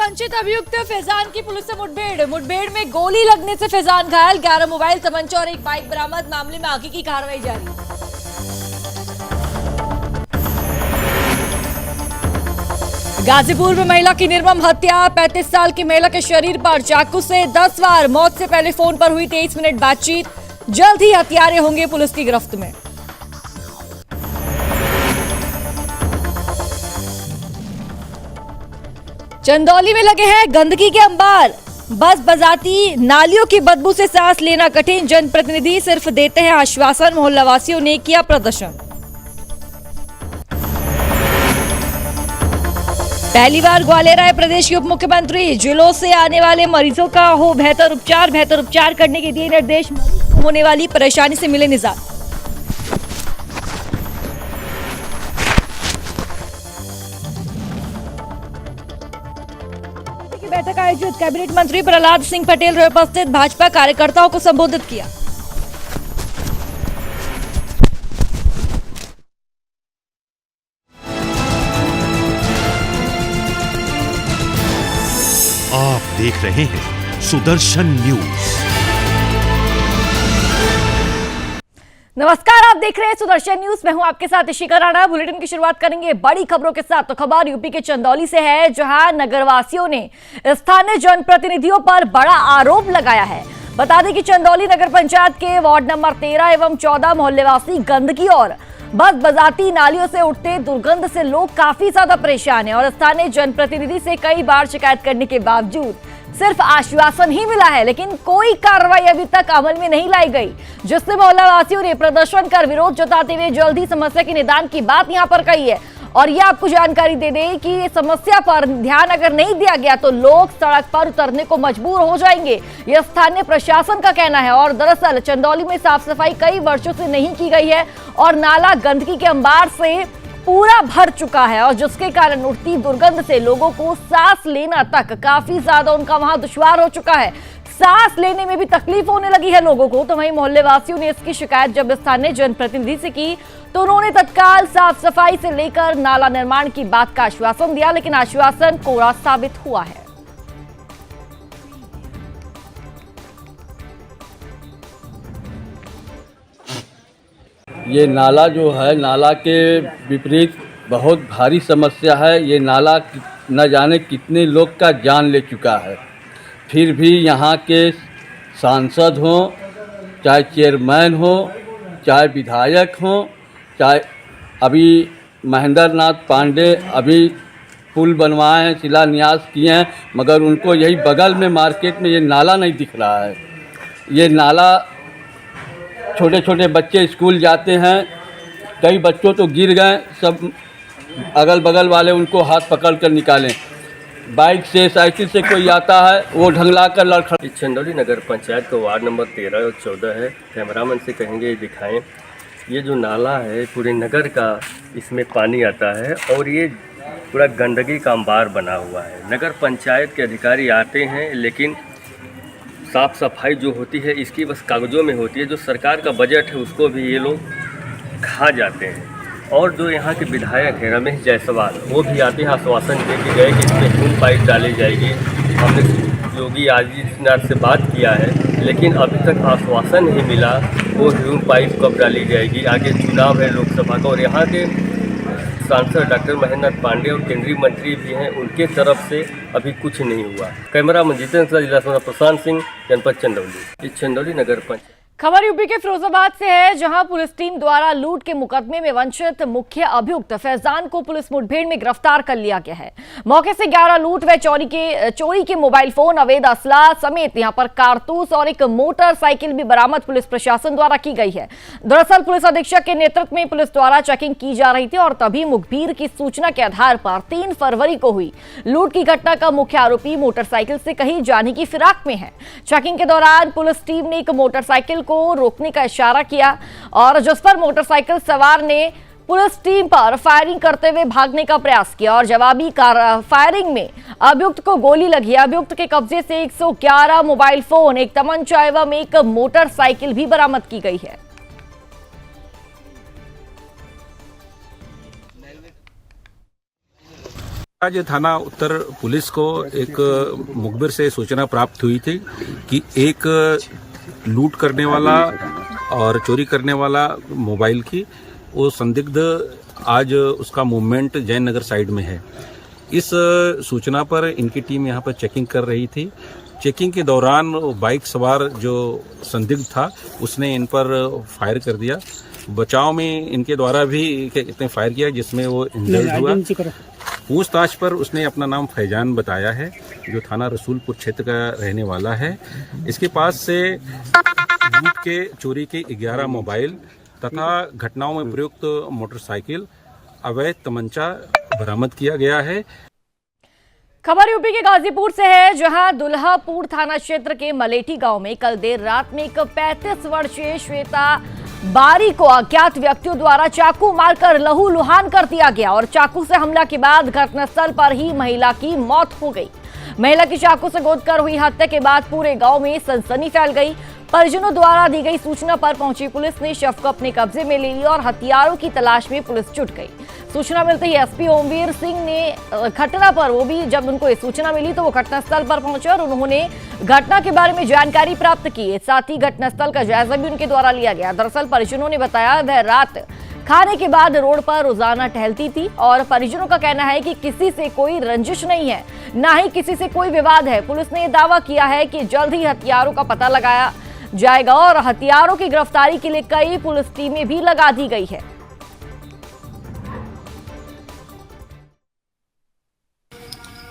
वंचित अभियुक्त फैजान की पुलिस से मुठभेड़ में गोली लगने से फैजान घायल, 11 मोबाइल, तमंचा और एक बाइक बरामद। मामले में आगे की कार्रवाई जारी। गाजीपुर में महिला की निर्मम हत्या, 35 साल की महिला के शरीर पर चाकू से 10 वार। मौत से पहले फोन पर हुई 23 मिनट बातचीत। जल्द ही हत्यारे होंगे पुलिस की गिरफ्त में। चंदौली में लगे हैं गंदगी के अंबार, बस बजाती, नालियों की बदबू से सांस लेना कठिन। जनप्रतिनिधि सिर्फ देते हैं आश्वासन, मोहल्लावासियों ने किया प्रदर्शन। पहली बार ग्वालियर आए प्रदेश के उप मुख्यमंत्री, जिलों से आने वाले मरीजों का हो बेहतर उपचार करने के दिए निर्देश। होने वाली परेशानी से मिले निजात। बैठक आयोजित, कैबिनेट मंत्री प्रहलाद सिंह पटेल रहे उपस्थित। भाजपा कार्यकर्ताओं को संबोधित किया। आप देख रहे हैं सुदर्शन न्यूज। नमस्कार, आप देख रहे हैं सुदर्शन न्यूज। मैं हूं आपके साथ इशिका राणा। बुलेटिन की शुरुआत करेंगे बड़ी खबरों के साथ। तो खबर यूपी के चंदौली से है, जहां नगरवासियों ने स्थानीय जनप्रतिनिधियों पर बड़ा आरोप लगाया है। बता दें कि चंदौली नगर पंचायत के वार्ड नंबर 13 एवं 14 मोहल्लेवासी गंदगी और बस बजाती नालियों से उठते दुर्गंध से लोग काफी ज्यादा परेशान हैं और स्थानीय जनप्रतिनिधि से कई बार शिकायत करने के बावजूद सिर्फ आश्वासन ही मिला है, लेकिन कोई कार्रवाई अभी तक अमल में नहीं लाई गई, जिससे मोहल्लावासियों ने प्रदर्शन कर विरोध जताते हुए जल्द ही समस्या के निदान की बात यहां पर कही है। और ये आपको जानकारी दे दें कि समस्या पर ध्यान अगर नहीं दिया गया तो लोग सड़क पर उतरने को मजबूर हो जाएंगे, यह स्थानीय प्रशासन का कहना है। और दरअसल चंदौली में साफ सफाई कई वर्षों से नहीं की गई है और नाला गंदगी के अंबार से पूरा भर चुका है, और जिसके कारण उठती दुर्गंध से लोगों को सांस लेना तक काफी ज्यादा उनका वहां दुश्वार हो चुका है। सांस लेने में भी तकलीफ होने लगी है लोगों को। तो वहीं मोहल्ले वासियों ने इसकी शिकायत जब स्थानीय जनप्रतिनिधि से की तो उन्होंने तत्काल साफ सफाई से लेकर नाला निर्माण की बात का आश्वासन दिया, लेकिन आश्वासन कोरा साबित हुआ है। ये नाला जो है, नाला के विपरीत बहुत भारी समस्या है। ये नाला न जाने कितने लोग का जान ले चुका है। फिर भी यहाँ के सांसद हों, चाहे चेयरमैन हो, चाहे विधायक हों, चाहे अभी महेंद्र नाथ पांडे अभी पुल बनवाए हैं, शिलान्यास किए हैं, मगर उनको यही बगल में मार्केट में ये नाला नहीं दिख रहा है। ये नाला छोटे छोटे बच्चे स्कूल जाते हैं, कई बच्चों तो गिर गए, सब अगल बगल वाले उनको हाथ पकड़ कर निकालें। बाइक से, साइकिल से कोई आता है वो ढंगला कर लड़खड़ा। चंदौली नगर पंचायत का वार्ड नंबर 13 और 14 है। कैमरामैन से कहेंगे दिखाएं। ये जो नाला है पूरे नगर का, इसमें पानी आता है और ये पूरा गंदगी का अंबार बना हुआ है। नगर पंचायत के अधिकारी आते हैं, लेकिन साफ़ सफाई जो होती है इसकी बस कागज़ों में होती है। जो सरकार का बजट है उसको भी ये लोग खा जाते हैं। और जो यहाँ के विधायक हैं रमेश जायसवाल, वो भी आते हैं, आश्वासन दे के गए कि इसमें ह्यूम पाइप डाली जाएगी। हमने योगी आदित्यनाथ से बात किया है, लेकिन अभी तक आश्वासन नहीं मिला वो ह्यूम पाइप कब डाली जाएगी। आगे चुनाव है लोकसभा का और यहाँ के सांसद डॉक्टर महेंद्र पांडे और केंद्रीय मंत्री भी हैं, उनके तरफ से अभी कुछ नहीं हुआ। कैमरामैन जितेंद्र, जिला प्रशांत सिंह, जनपद चंदौली। चंदौली नगर पंचायत। खबर यूपी के फिरोजाबाद से है, जहां पुलिस टीम द्वारा लूट के मुकदमे में वंचित मुख्य अभियुक्त फैजान को पुलिस मुठभेड़ में गिरफ्तार कर लिया गया है। मौके से 11 लूट व चोरी के मोबाइल फोन, अवैध असला समेत यहां पर कारतूस और एक मोटरसाइकिल भी बरामद पुलिस प्रशासन द्वारा की गई है। दरअसल पुलिस अधीक्षक के नेतृत्व में पुलिस द्वारा चेकिंग की जा रही थी और तभी मुखबिर की सूचना के आधार पर 3 फरवरी को हुई लूट की घटना का मुख्य आरोपी मोटरसाइकिल से कहीं जाने की फिराक में है। चेकिंग के दौरान पुलिस टीम ने एक मोटरसाइकिल को रोकने का इशारा किया और जिस पर मोटरसाइकिल सवार ने पुलिस टीम पर फायरिंग करते हुए भागने का प्रयास किया और जवाबी फायरिंग में अभियुक्त को गोली लगी। अभियुक्त के कब्जे से 111 मोबाइल फोन, एक तमंचा एवं एक मोटरसाइकिल भी बरामद की गई है। आज थाना उत्तर पुलिस को एक मुखबिर से सूचना प्राप्त हुई थी कि एक लूट करने वाला और चोरी करने वाला मोबाइल की वो संदिग्ध आज उसका मूवमेंट जैन नगर साइड में है। इस सूचना पर इनकी टीम यहाँ पर चेकिंग कर रही थी। चेकिंग के दौरान बाइक सवार जो संदिग्ध था उसने इन पर फायर कर दिया। बचाव में इनके द्वारा भी इतने फायर किया जिसमें वो इंजर्ड हुआ। पूछताछ पर उसने अपना नाम फैजान बताया है, जो थाना रसूलपुर क्षेत्र का रहने वाला है। इसके पास से लूट के चोरी के 11 मोबाइल तथा घटनाओं में प्रयुक्त मोटरसाइकिल, अवैध तमंचा बरामद किया गया है। खबर यूपी के गाजीपुर से है, जहां दुल्हापुर थाना क्षेत्र के मलेठी गांव में कल देर रात में एक 35 वर्षीय श्वेता बारी को अज्ञात व्यक्तियों द्वारा चाकू मारकर लहूलुहान कर दिया गया और चाकू से हमला के बाद घटनास्थल पर ही महिला की मौत हो गई। महिला की चाकू से गोदकर हुई हत्या के बाद पूरे गांव में सनसनी फैल गई। परिजनों द्वारा दी गई सूचना पर पहुंची पुलिस ने शव को अपने कब्जे में ले लिया और हथियारों की तलाश में पुलिस जुट गई। सूचना मिलते ही एसपी ओमवीर सिंह ने घटना पर जब उनको ये सूचना मिली तो वो घटनास्थल पर पहुंचे और उन्होंने घटना के बारे में जानकारी प्राप्त की। साथ ही घटनास्थल का जायजा भी उनके द्वारा लिया गया। दरअसल परिजनों ने बताया वह रात खाने के बाद रोड पर रोजाना टहलती थी और परिजनों का कहना है कि किसी से कोई रंजिश नहीं है, ना ही किसी से कोई विवाद है। पुलिस ने दावा किया है कि जल्द ही हथियारों का पता लगाया जाएगा और हथियारों की गिरफ्तारी के लिए कई पुलिस टीमें भी लगा दी गई है।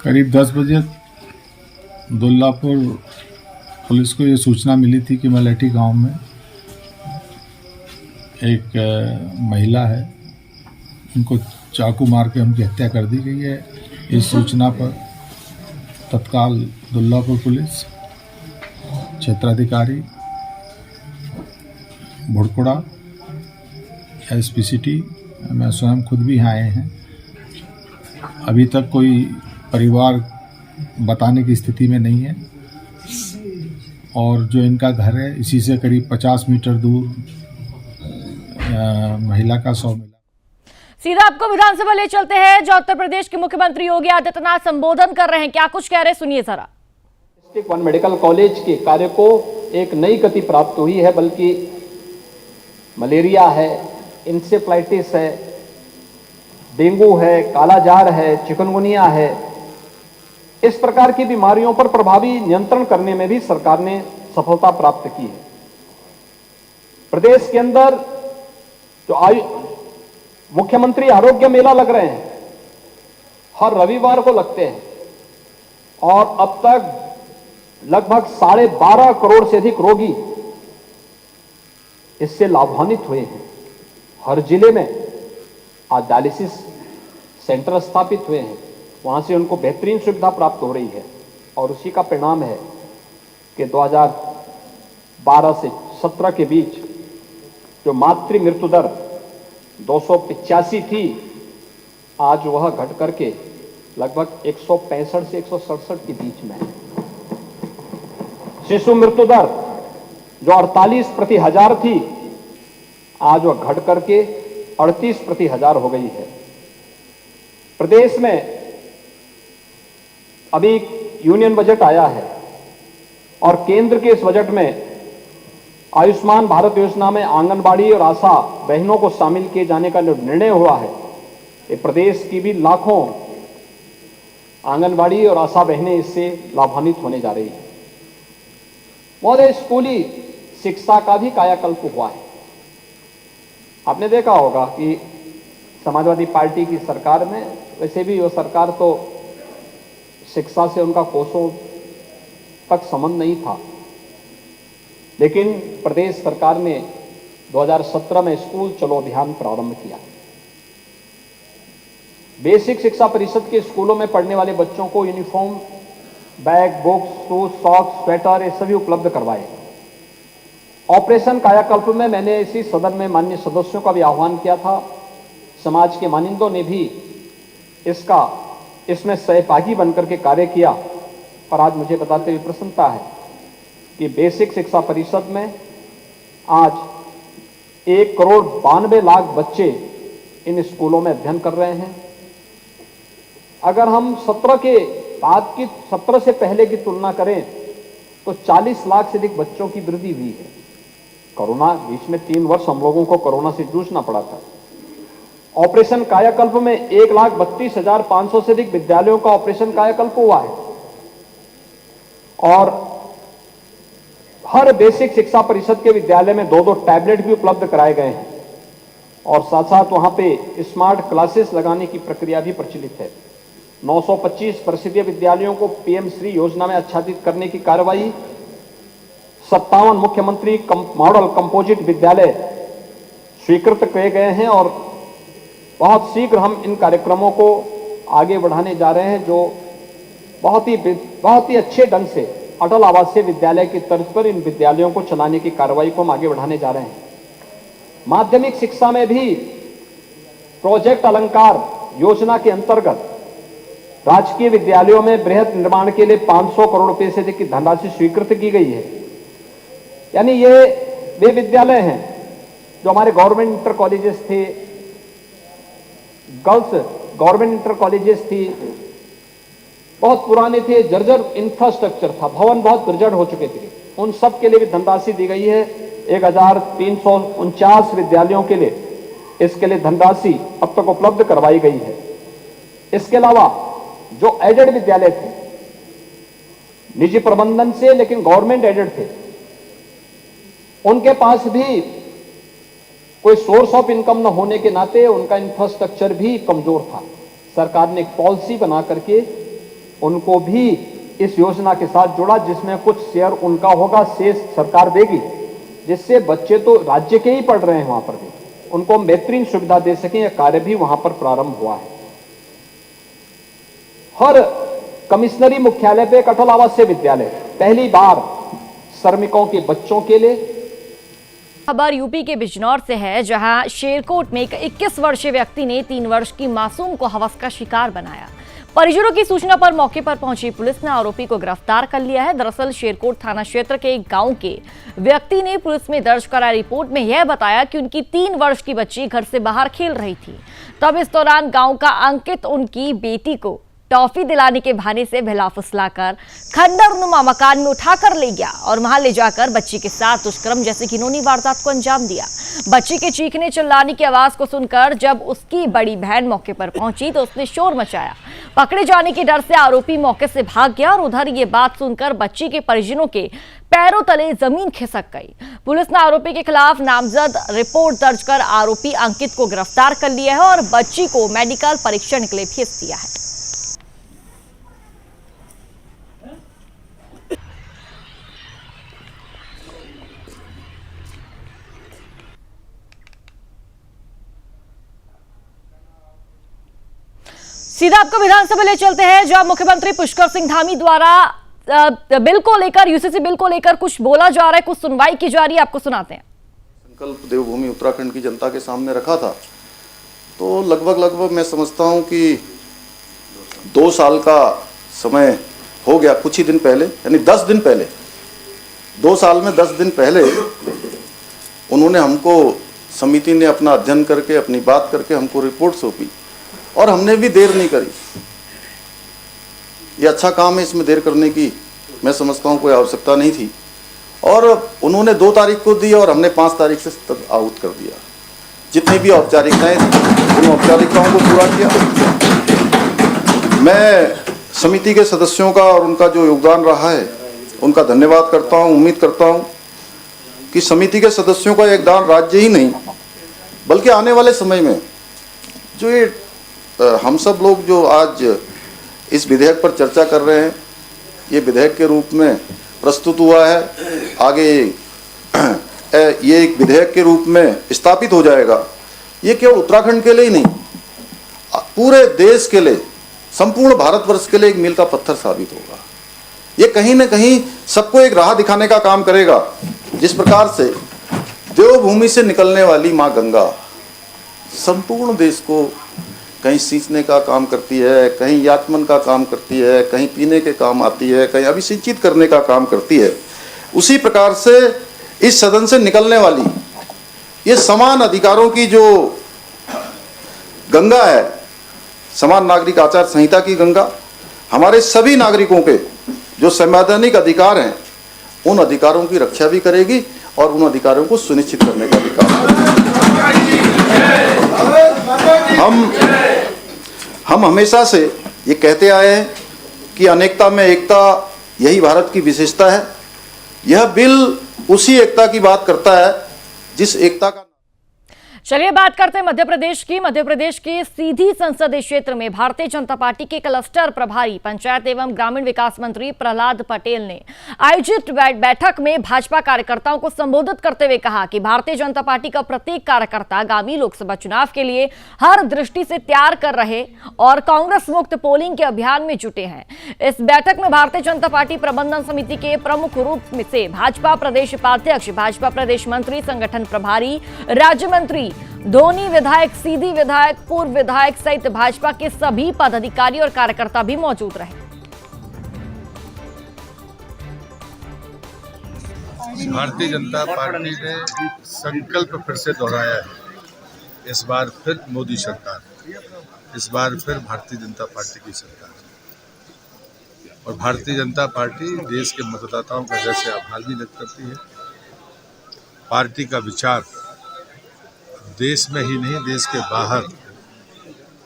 करीब 10 बजे दुल्लापुर पुलिस को ये सूचना मिली थी कि मलेठी गांव में एक महिला है, उनको चाकू मार के उनकी हत्या कर दी गई है। इस सूचना पर तत्काल दुल्लापुर पुलिस क्षेत्राधिकारी भुड़कुड़ा एसपीसीटी, मैं स्वयं खुद भी आए हैं। अभी तक कोई परिवार बताने की स्थिति में नहीं है और जो इनका घर है इसी से करीब 50 मीटर दूर महिला का शव मिला। सीधा आपको विधानसभा ले चलते हैं, जो उत्तर प्रदेश के मुख्यमंत्री योगी आदित्यनाथ संबोधन कर रहे हैं। क्या कुछ कह रहे, सुनिए जरा। डिस्ट्रिक्ट वन मेडिकल कॉलेज के कार्य को एक नई गति प्राप्त हुई है, बल्कि मलेरिया है, इंसेफ्लाइटिस है, डेंगू है, कालाजार है, चिकनगुनिया है, इस प्रकार की बीमारियों पर प्रभावी नियंत्रण करने में भी सरकार ने सफलता प्राप्त की है। प्रदेश के अंदर जो मुख्यमंत्री आरोग्य मेला लग रहे हैं, हर रविवार को लगते हैं और अब तक लगभग 12.5 करोड़ से अधिक रोगी इससे लाभान्वित हुए हैं। हर जिले में आज डायलिसिस सेंटर स्थापित हुए हैं, वहां से उनको बेहतरीन सुविधा प्राप्त हो रही है और उसी का परिणाम है कि 2012 से 17 के बीच जो मातृ मृत्यु दर 285 थी, आज वह घट करके लगभग 165 से 167 के बीच में है। शिशु मृत्यु दर जो 48 प्रति हजार थी, आज वह घट करके 38 प्रति हजार हो गई है। प्रदेश में अभी यूनियन बजट आया है और केंद्र के इस बजट में आयुष्मान भारत योजना में आंगनबाड़ी और आशा बहनों को शामिल किए जाने का निर्णय हुआ है। ये प्रदेश की भी लाखों आंगनबाड़ी और आशा बहनें इससे लाभान्वित होने जा रही है। महोदय, स्कूली शिक्षा का भी कायाकल्प हुआ है। आपने देखा होगा कि समाजवादी पार्टी की सरकार में, वैसे भी वो सरकार तो शिक्षा से उनका कोसों तक संबंध नहीं था, लेकिन प्रदेश सरकार ने 2017 में स्कूल चलो अभियान प्रारंभ किया। बेसिक शिक्षा परिषद के स्कूलों में पढ़ने वाले बच्चों को uniform, bag, books, shoes, socks, sweater ये सभी उपलब्ध करवाए। ऑपरेशन कायाकल्प में मैंने इसी सदन में माननीय सदस्यों का भी आह्वान किया था। समाज के मानिंदों ने भी इसमें सहभागी बनकर के कार्य किया और आज मुझे बताते हुए प्रसन्नता है कि बेसिक शिक्षा परिषद में आज 1.92 करोड़ बच्चे इन स्कूलों में अध्ययन कर रहे हैं। अगर हम 17 से पहले की तुलना करें तो 40 लाख से अधिक बच्चों की वृद्धि हुई है। कोरोना बीच में 3 वर्ष हम लोगों को कोरोना से जूझना पड़ा था। ऑपरेशन कायाकल्प में 1,32,500 से अधिक विद्यालयों का ऑपरेशन कायाकल्प हुआ है और हर बेसिक शिक्षा परिषद के विद्यालय में 2-2 टैबलेट भी उपलब्ध कराए गए हैं और साथ साथ वहां पे स्मार्ट क्लासेस लगाने की प्रक्रिया भी प्रचलित है। 925 परिषदीय विद्यालयों को पीएम श्री योजना में आच्छादित करने की कार्रवाई, 57 मुख्यमंत्री मॉडल कंपोजिट विद्यालय स्वीकृत किए गए हैं और बहुत शीघ्र हम इन कार्यक्रमों को आगे बढ़ाने जा रहे हैं, जो बहुत ही अच्छे ढंग से अटल आवासीय विद्यालय की तर्ज पर इन विद्यालयों को चलाने की कार्रवाई को हम आगे बढ़ाने जा रहे हैं। माध्यमिक शिक्षा में भी प्रोजेक्ट अलंकार योजना के अंतर्गत राजकीय विद्यालयों में बृहद निर्माण के लिए 500 करोड़ रुपए से अधिक की धनराशि स्वीकृत की गई है। यानी ये वे विद्यालय हैं जो हमारे गवर्नमेंट इंटर कॉलेजेस थे, गर्ल्स गवर्नमेंट इंटर कॉलेजेस थी, बहुत पुराने थे, जर्जर इंफ्रास्ट्रक्चर था, भवन बहुत जर्जर हो चुके थे, उन सब के लिए भी धनराशि दी गई है। 1,349 विद्यालयों के लिए इसके लिए धनराशि अब तक उपलब्ध करवाई गई है। इसके अलावा जो एडेड विद्यालय थे, निजी प्रबंधन से लेकिन गवर्नमेंट एडेड थे, उनके पास भी कोई सोर्स ऑफ इनकम न होने के नाते उनका इंफ्रास्ट्रक्चर भी कमजोर था। सरकार ने एक पॉलिसी बना करके उनको भी इस योजना के साथ जोड़ा, जिसमें कुछ शेयर उनका होगा, शेष सरकार देगी, जिससे बच्चे तो राज्य के ही पढ़ रहे हैं वहां पर भी, उनको बेहतरीन सुविधा दे सकें। यह कार्य भी वहां पर प्रारंभ हुआ है। हर कमिश्नरी मुख्यालय पे एक अटल आवासीय विद्यालय, पहली बार श्रमिकों के बच्चों के लिए। खबर यूपी के बिजनौर से है, जहां शेरकोट में एक 21 वर्षीय व्यक्ति ने 3 वर्ष की मासूम को हवस का शिकार बनाया। परिजनों की सूचना पर मौके पर पहुंची पुलिस ने आरोपी को गिरफ्तार कर लिया है। दरअसल शेरकोट थाना क्षेत्र के एक गांव के व्यक्ति ने पुलिस में दर्ज कराई रिपोर्ट में यह बताया कि उनकी 3 वर्ष की बच्ची घर से बाहर खेल रही थी। तब इस दौरान गांव का अंकित उनकी बेटी को टॉफी दिलाने के बहाने से भिला फुसलाकर खंडरनुमा मकान में उठाकर ले गया और वहां ले जाकर बच्ची के साथ दुष्कर्म जैसे घिनौनी वारदात को अंजाम दिया। बच्ची के चीखने चिल्लाने की आवाज को सुनकर जब उसकी बड़ी बहन मौके पर पहुंची तो उसने शोर मचाया। पकड़े जाने के डर से आरोपी मौके से भाग गया और उधर ये बात सुनकर बच्ची के परिजनों के पैरों तले जमीन खिसक गई। पुलिस ने आरोपी के खिलाफ नामजद रिपोर्ट दर्ज कर आरोपी अंकित को गिरफ्तार कर लिया है और बच्ची को मेडिकल परीक्षण के लिए भेज दिया है। सीधा आपको विधानसभा ले चलते हैं, जहां मुख्यमंत्री पुष्कर सिंह धामी द्वारा बिल को लेकर, यूसीसी बिल को लेकर कुछ बोला जा रहा है, कुछ सुनवाई की जा रही है, आपको सुनाते हैं। संकल्प देवभूमि उत्तराखंड की जनता के सामने रखा था, तो लगभग मैं समझता हूं कि 2 साल का समय हो गया। कुछ ही दिन पहले, यानी 10 दिन पहले, 2 साल में 10 दिन पहले उन्होंने हमको, समिति ने अपना अध्ययन करके, अपनी बात करके हमको रिपोर्ट सौंपी और हमने भी देर नहीं करी। ये अच्छा काम है, इसमें देर करने की मैं समझता हूँ कोई आवश्यकता नहीं थी। और उन्होंने 2 तारीख को दी और हमने 5 तारीख से आहूत कर दिया। जितनी भी औपचारिकताएं थी उन औपचारिकताओं को पूरा किया। मैं समिति के सदस्यों का और उनका जो योगदान रहा है उनका धन्यवाद करता हूँ। उम्मीद करता हूँ कि समिति के सदस्यों का योगदान राज्य ही नहीं बल्कि आने वाले समय में जो ये हम सब लोग जो आज इस विधेयक पर चर्चा कर रहे हैं, ये विधेयक के रूप में प्रस्तुत हुआ है, आगे ये एक विधेयक के रूप में स्थापित हो जाएगा। ये केवल उत्तराखंड के लिए ही नहीं, पूरे देश के लिए, संपूर्ण भारतवर्ष के लिए एक मील का पत्थर साबित होगा। ये कहीं न कहीं सबको एक राह दिखाने का काम करेगा। जिस प्रकार से देवभूमि से निकलने वाली माँ गंगा संपूर्ण देश को कहीं सींचने का काम करती है, कहीं यातमन का काम करती है, कहीं पीने के काम आती है, कहीं अभिसिंचित करने का काम करती है, उसी प्रकार से इस सदन से निकलने वाली ये समान अधिकारों की जो गंगा है, समान नागरिक आचार संहिता की गंगा हमारे सभी नागरिकों के जो संवैधानिक अधिकार हैं उन अधिकारों की रक्षा भी करेगी और उन अधिकारों को सुनिश्चित करने का भी काम हम हमेशा से ये कहते आए हैं कि अनेकता में एकता, यही भारत की विशेषता है। यह बिल उसी एकता की बात करता है जिस एकता का। चलिए बात करते हैं मध्य प्रदेश की। मध्य प्रदेश के सीधी संसदीय क्षेत्र में भारतीय जनता पार्टी के क्लस्टर प्रभारी पंचायत एवं ग्रामीण विकास मंत्री प्रहलाद पटेल ने आयोजित बैठक में भाजपा कार्यकर्ताओं को संबोधित करते हुए कहा कि भारतीय जनता पार्टी का प्रत्येक कार्यकर्ता आगामी लोकसभा चुनाव के लिए हर दृष्टि से तैयार कर रहे और कांग्रेस मुक्त पोलिंग के अभियान में जुटे हैं। इस बैठक में भारतीय जनता पार्टी प्रबंधन समिति के प्रमुख रूप से भाजपा प्रदेश उपाध्यक्ष, भाजपा प्रदेश मंत्री, संगठन प्रभारी, राज्य मंत्री, धोनी विधायक, सीधी विधायक, पूर्व विधायक सहित भाजपा के सभी पदाधिकारी और कार्यकर्ता भी मौजूद रहे। भारतीय जनता पार्टी ने संकल्प फिर से दोहराया है। इस बार फिर मोदी सरकार, इस बार फिर भारतीय जनता पार्टी की सरकार। और भारतीय जनता पार्टी देश के मतदाताओं का जैसे आभार भी व्यक्त करती है। पार्टी का विचार देश में ही नहीं, देश के बाहर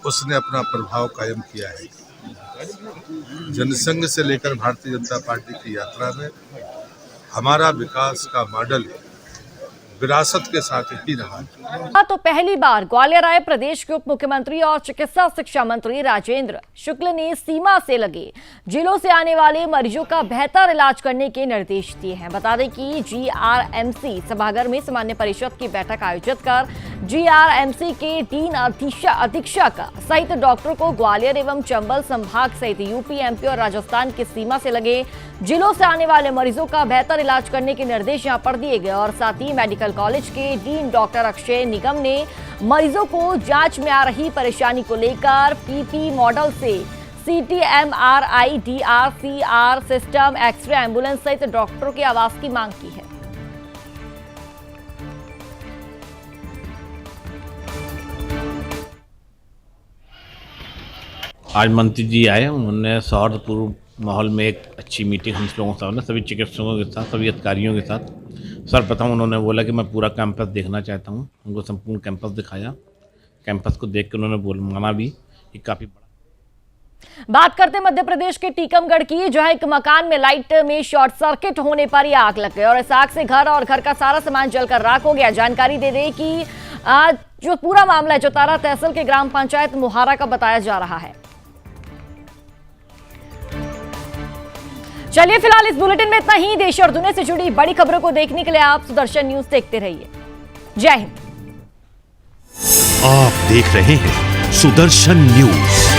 उसने अपना प्रभाव कायम किया है। जनसंघ से लेकर भारतीय जनता पार्टी की यात्रा में हमारा विकास का मॉडल विरासत के साथ ही रहा। तो पहली बार ग्वालियर आए प्रदेश के उप मुख्यमंत्री और चिकित्सा शिक्षा मंत्री राजेंद्र शुक्ल ने सीमा से लगे जिलों से आने वाले मरीजों का बेहतर इलाज करने के निर्देश दिए हैं। बता दें कि GRMC सभागार में सामान्य परिषद की बैठक आयोजित कर GRMC के डीन अधीक्षक सहित डॉक्टर को ग्वालियर एवं चंबल संभाग सहित यूपी, MP और राजस्थान की सीमा से लगे जिलों से आने वाले मरीजों का बेहतर इलाज करने के निर्देश यहां पर दिए गए। और साथ ही मेडिकल कॉलेज के डीन डॉक्टर अक्षय निगम ने मरीजों को जांच में आ रही परेशानी को लेकर PP मॉडल से CT, MRI, DR, CR system, x-ray, ambulance सहित डॉक्टरों के आवास की मांग की है। आज मंत्री जी आए, उन्होंने सौहार्दपूर्ण माहौल में एक अच्छी मीटिंग हम लोगों के साथ, सभी चिकित्सकों के साथ, सभी अधिकारियों के साथ। सर्वप्रथम उन्होंने बोला कि मैं पूरा कैंपस देखना चाहता हूं। उनको संपूर्ण कैंपस दिखाया। कैंपस को देख के उन्होंने माना भी कि काफ़ी बड़ा। बात करते हैं मध्य प्रदेश के टीकमगढ़ की, जहां एक मकान में लाइट में शॉर्ट सर्किट होने पर ही आग लग गई और इस आग से घर और घर का सारा सामान जलकर राख हो गया। जानकारी दे दें कि जो पूरा मामला है जो तारा तहसील के ग्राम पंचायत मुहारा का बताया जा रहा है। चलिए फिलहाल इस बुलेटिन में इतना ही। देश और दुनिया से जुड़ी बड़ी खबरों को देखने के लिए आप सुदर्शन न्यूज देखते रहिए। जय हिंद। आप देख रहे हैं सुदर्शन न्यूज।